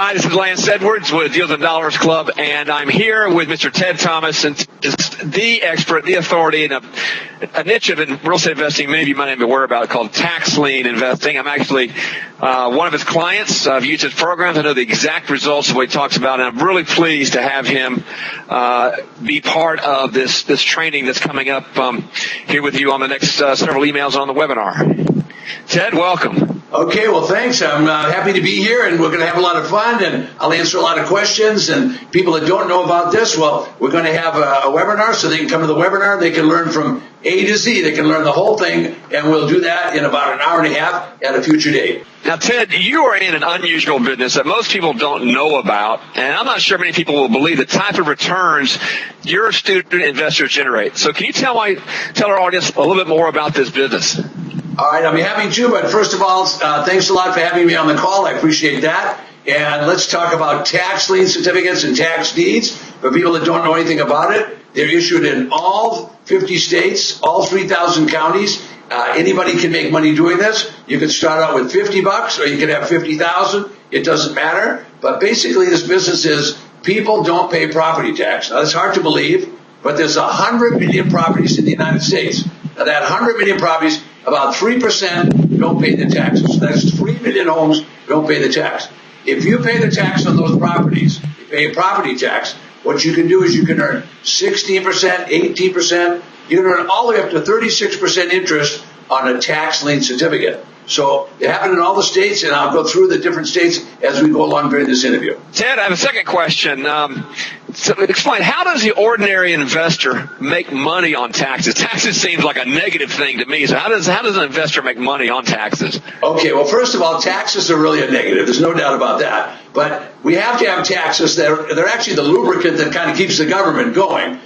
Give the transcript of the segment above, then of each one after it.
Hi, this is Lance Edwards with Deals and Dollars Club, and I'm here with Mr. Ted Thomas, and the expert, the authority in a niche of real estate investing maybe you might not be aware about, called tax lien investing. I'm actually one of his clients. I've used his programs. I know the exact results of what he talks about, and I'm really pleased to have him be part of this training that's coming up here with you on the next several emails on the webinar. Ted, welcome. Okay, well, thanks. I'm happy to be here, and we're going to have a lot of fun, and I'll answer a lot of questions. And people that don't know about this, well, we're going to have a webinar, so they can come to the webinar. They can learn from A to Z. They can learn the whole thing, and we'll do that in about an hour and a half at a future date. Now, Ted, you are in an unusual business that most people don't know about, and I'm not sure many people will believe the type of returns your student investors generate. So can you tell our audience a little bit more about this business? All right, I'll be happy to, but first of all, thanks a lot for having me on the call. I appreciate that. And let's talk about tax lien certificates and tax deeds. For people that don't know anything about it, they're issued in all 50 states, all 3,000 counties. Anybody can make money doing this. You can start out with $50 or you can have 50,000. It doesn't matter. But basically, this business is people don't pay property tax. Now, it's hard to believe, but there's 100 million properties in the United States. Now, that 100 million properties, about 3% don't pay the taxes. That's 3 million homes don't pay the tax. If you pay the tax on those properties, you pay property tax, what you can do is you can earn 16%, 18%. You can earn all the way up to 36% interest on a tax lien certificate. So they happen in all the states, and I'll go through the different states as we go along during this interview. Ted, I have a second question. So explain, how does the ordinary investor make money on taxes? Taxes seems like a negative thing to me. So how does an investor make money on taxes? Okay, well, first of all, taxes are really a negative. There's no doubt about that. But we have to have taxes. They're actually the lubricant that kind of keeps the government going.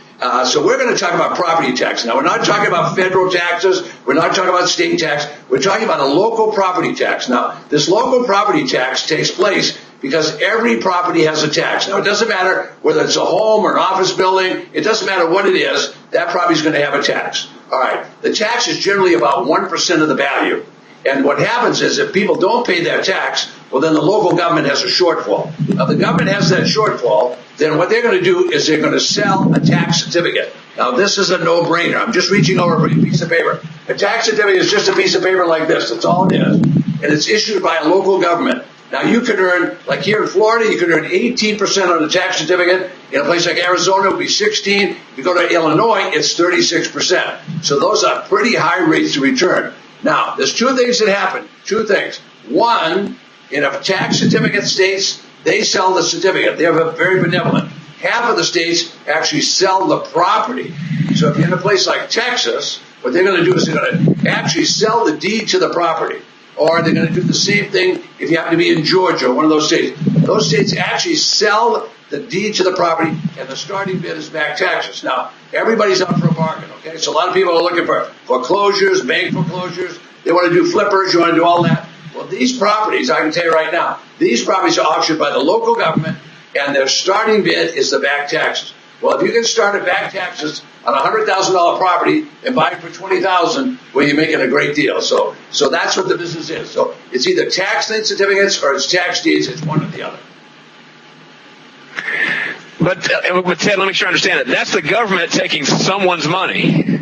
So we're going to talk about property tax. Now, we're not talking about federal taxes. We're not talking about state tax. We're talking about a local property tax. Now, this local property tax takes place because every property has a tax. Now, it doesn't matter whether it's a home or an office building. It doesn't matter what it is. That property is going to have a tax. All right. The tax is generally about 1% of the value. And what happens is if people don't pay that tax, well, then the local government has a shortfall. Now, the government has that shortfall, then what they're going to do is they're going to sell a tax certificate. Now, this is a no-brainer. I'm just reaching over for a piece of paper. A tax certificate is just a piece of paper like this. That's all it is. And it's issued by a local government. Now, you could earn, like here in Florida, you could earn 18% on a tax certificate. In a place like Arizona, it would be 16. If you go to Illinois, it's 36%. So those are pretty high rates of return. Now, there's two things that happen. Two things. One, in a tax certificate states, they sell the certificate. They're very benevolent. Half of the states actually sell the property. So if you're in a place like Texas, what they're going to do is they're going to actually sell the deed to the property. Or they're going to do the same thing if you happen to be in Georgia or one of those states. Those states actually sell the deed to the property, and the starting bid is back taxes. Now, everybody's out for a bargain, okay? So a lot of people are looking for foreclosures, bank foreclosures. They want to do flippers. You want to do all that. Well, these properties, I can tell you right now, these properties are auctioned by the local government, and their starting bid is the back taxes. Well, if you can start at back taxes on a $100,000 property and buy it for $20,000, well, you're making a great deal. So that's what the business is. So it's either tax lien certificates or it's tax deeds. It's one or the other. But Ted, let me make sure I understand it. That's the government taking someone's money.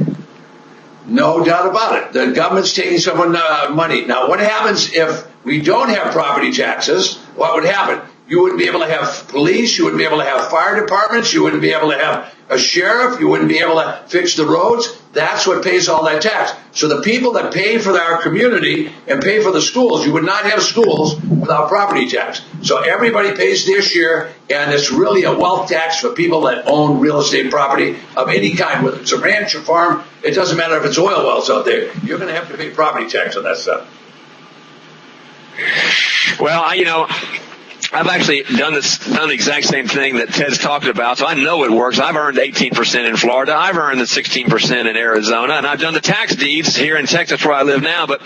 No doubt about it. The government's taking someone's money. Now, what happens if we don't have property taxes? What would happen? You wouldn't be able to have police. You wouldn't be able to have fire departments. You wouldn't be able to have a sheriff. You wouldn't be able to fix the roads. That's what pays all that tax. So the people that pay for our community and pay for the schools, you would not have schools without property tax. So everybody pays their share, and it's really a wealth tax for people that own real estate property of any kind, whether it's a ranch or farm. It doesn't matter if it's oil wells out there. You're going to have to pay property tax on that stuff. Well, I've actually done the exact same thing that Ted's talking about, so I know it works. I've earned 18% in Florida. I've earned the 16% in Arizona, and I've done the tax deeds here in Texas where I live now. But,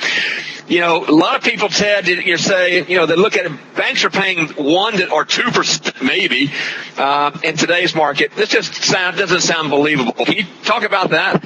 a lot of people, Ted, you say, they look at it, banks are paying 1% or 2% maybe in today's market. This just doesn't sound believable. Can you talk about that?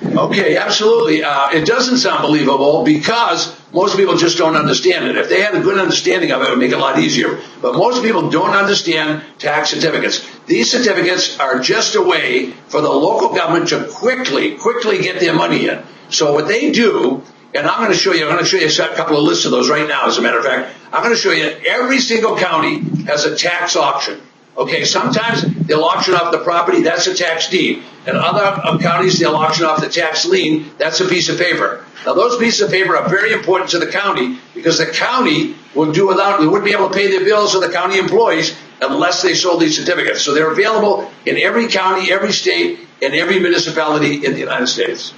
Okay, absolutely. It doesn't sound believable because most people just don't understand it. If they had a good understanding of it, it would make it a lot easier. But most people don't understand tax certificates. These certificates are just a way for the local government to quickly get their money in. So what they do, and I'm going to show you a couple of lists of those right now, as a matter of fact. I'm going to show you every single county has a tax auction. Okay, sometimes they'll auction off the property, that's a tax deed. And other counties, they'll auction off the tax lien, that's a piece of paper. Now, those pieces of paper are very important to the county because the county will do without, they wouldn't be able to pay their bills to the county employees unless they sold these certificates. So they're available in every county, every state, and every municipality in the United States.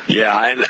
Yeah, and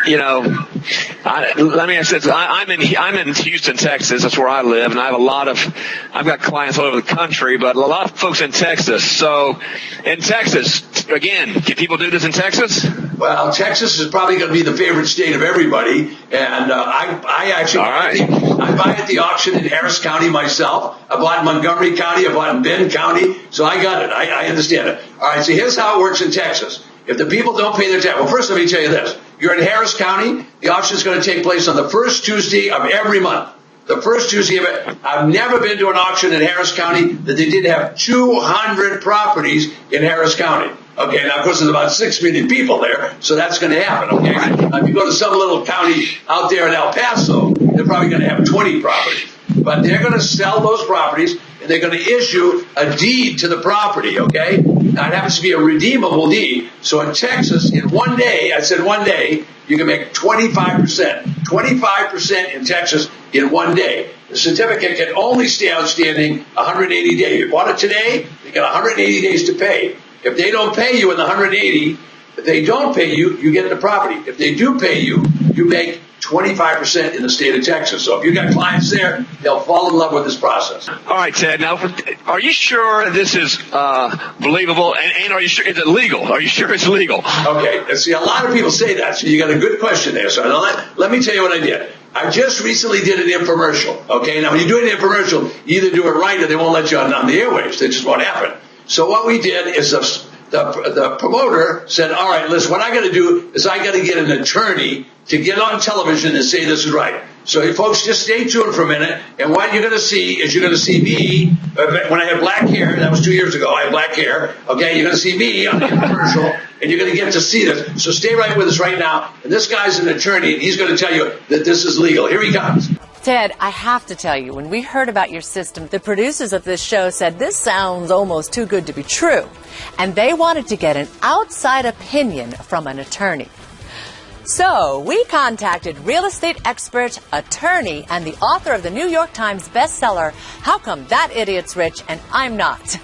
let me ask this: I'm in Houston, Texas. That's where I live, and I've got clients all over the country, but a lot of folks in Texas. So, in Texas, again, can people do this in Texas? Well, Texas is probably going to be the favorite state of everybody, and I actually I buy at the auction in Harris County myself. I bought in Montgomery County. I bought in Benton County. So I got it. I understand it. All right. So here's how it works in Texas. If the people don't pay their tax, well, first let me tell you this: you're in Harris County. The auction is going to take place on the first Tuesday of every month. The first Tuesday of it. I've never been to an auction in Harris County that they didn't have 200 properties in Harris County. Okay, now of course there's about 6 million people there, so that's going to happen. Okay, now, if you go to some little county out there in El Paso, they're probably going to have 20 properties, but they're going to sell those properties and they're going to issue a deed to the property. Okay, now it happens to be a redeemable deed. So in Texas, in one day, I said one day, you can make 25%. 25% in Texas in one day. The certificate can only stay outstanding 180 days. You bought it today, you got 180 days to pay. If they don't pay you in the 180, if they don't pay you, you get the property. If they do pay you, you make 25% in the state of Texas. So if you got clients there, they'll fall in love with this process. All right, Ted. Now, are you sure this is believable? And are you sure, is it legal? Are you sure it's legal? Okay. See, a lot of people say that. So you got a good question there. So let me tell you what I did. I just recently did an infomercial. Okay. Now, when you do an infomercial, you either do it right or they won't let you on the airwaves. That just won't happen. So what we did is the promoter said, all right, listen, what I got to do is I got to get an attorney to get on television and say this is right. So you folks, just stay tuned for a minute. And what you're going to see is you're going to see me when I had black hair. That was 2 years ago. I had black hair. Okay, you're going to see me on the commercial, and you're going to get to see this. So stay right with us right now. And this guy's an attorney, and he's going to tell you that this is legal. Here he comes. Ted, I have to tell you, when we heard about your system, the producers of this show said this sounds almost too good to be true. And they wanted to get an outside opinion from an attorney. So we contacted real estate expert, attorney, and the author of the New York Times bestseller, How Come That Idiot's Rich and I'm Not?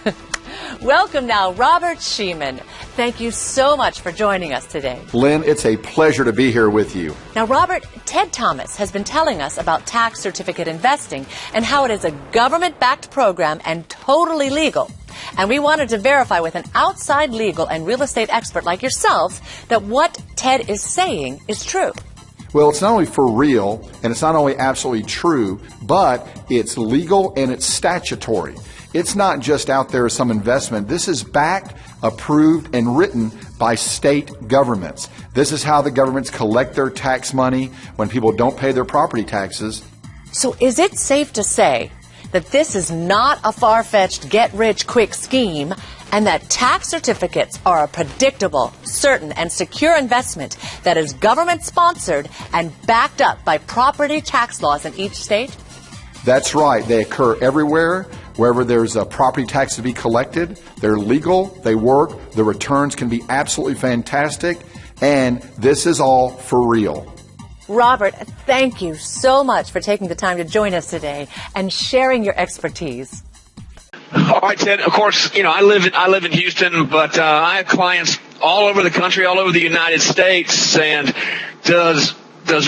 Welcome now, Robert Sheeman. Thank you so much for joining us today. Lynn, it's a pleasure to be here with you. Now, Robert, Ted Thomas has been telling us about tax certificate investing and how it is a government-backed program and totally legal. And we wanted to verify with an outside legal and real estate expert like yourself that what Ted is saying is true. Well, it's not only for real, and it's not only absolutely true, but it's legal and it's statutory. It's not just out there as some investment. This is backed, approved, and written by state governments. This is how the governments collect their tax money when people don't pay their property taxes. So is it safe to say that this is not a far-fetched get-rich-quick scheme and that tax certificates are a predictable, certain, and secure investment that is government-sponsored and backed up by property tax laws in each state? That's right. They occur everywhere. Wherever there's a property tax to be collected, they're legal, they work, the returns can be absolutely fantastic, and this is all for real. Robert, thank you so much for taking the time to join us today and sharing your expertise. All right, Ted. Of course, I live in Houston, but I have clients all over the country, all over the United States. And does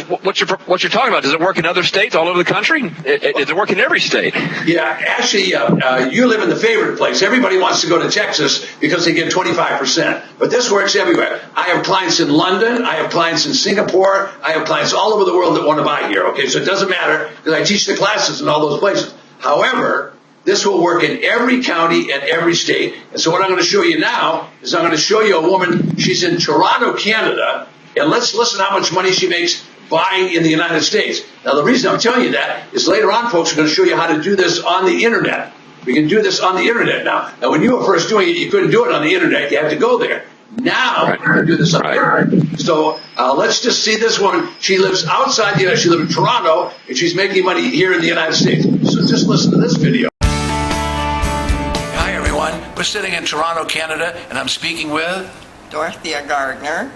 what you're talking about? Does it work in other states all over the country? Does it work in every state? Yeah, actually, you live in the favorite place. Everybody wants to go to Texas because they get 25%. But this works everywhere. I have clients in London. I have clients in Singapore. I have clients all over the world that want to buy here. Okay, so it doesn't matter because I teach the classes in all those places. However, this will work in every county and every state. And so what I'm going to show you now is I'm going to show you a woman. She's in Toronto, Canada. And let's listen how much money she makes buying in the United States. Now, the reason I'm telling you that is later on, folks are going to show you how to do this on the internet. We can do this on the internet now. Now, when you were first doing it, you couldn't do it on the internet. You had to go there. Now, we're going to do this on the internet. So let's just see this woman. She lives outside the United States. She lives in Toronto, and she's making money here in the United States. So just listen to this video. Hi, everyone. We're sitting in Toronto, Canada, and I'm speaking with Dorothea Gardner,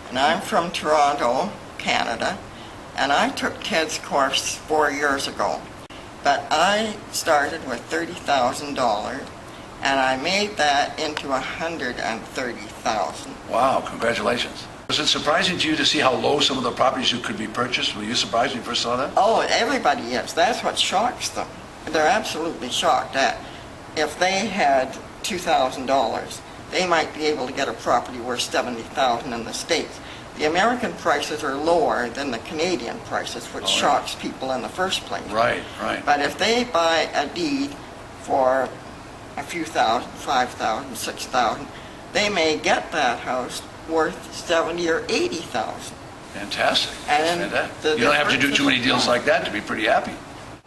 and I'm from Toronto, Canada, and I took Ted's course 4 years ago. But I started with $30,000, and I made that into $130,000. Wow, congratulations. Was it surprising to you to see how low some of the properties could be purchased? Were you surprised when you first saw that? Oh, everybody is. That's what shocks them. They're absolutely shocked that if they had $2,000, they might be able to get a property worth $70,000 in the States. The American prices are lower than the Canadian prices, which shocks people in the first place. Right, right. But if they buy a deed for a few thousand, 5,000, 6,000, they may get that house worth 70 or 80,000. Fantastic. And you don't have to do too many deals like that to be pretty happy.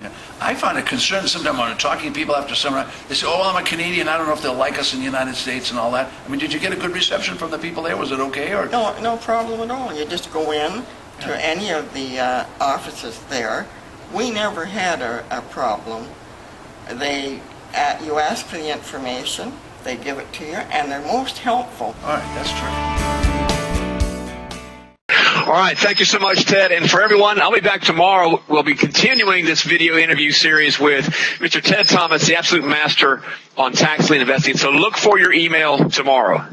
Yeah. I find it concerning sometimes when I'm talking to people after summer. They say, "Oh, I'm a Canadian. I don't know if they'll like us in the United States and all that." I mean, did you get a good reception from the people there? Was it okay? Or No problem at all. You just go in to any of the offices there. We never had a problem. You ask for the information, they give it to you, and they're most helpful. All right, that's true. All right. Thank you so much, Ted. And for everyone, I'll be back tomorrow. We'll be continuing this video interview series with Mr. Ted Thomas, the absolute master on tax lien investing. So look for your email tomorrow.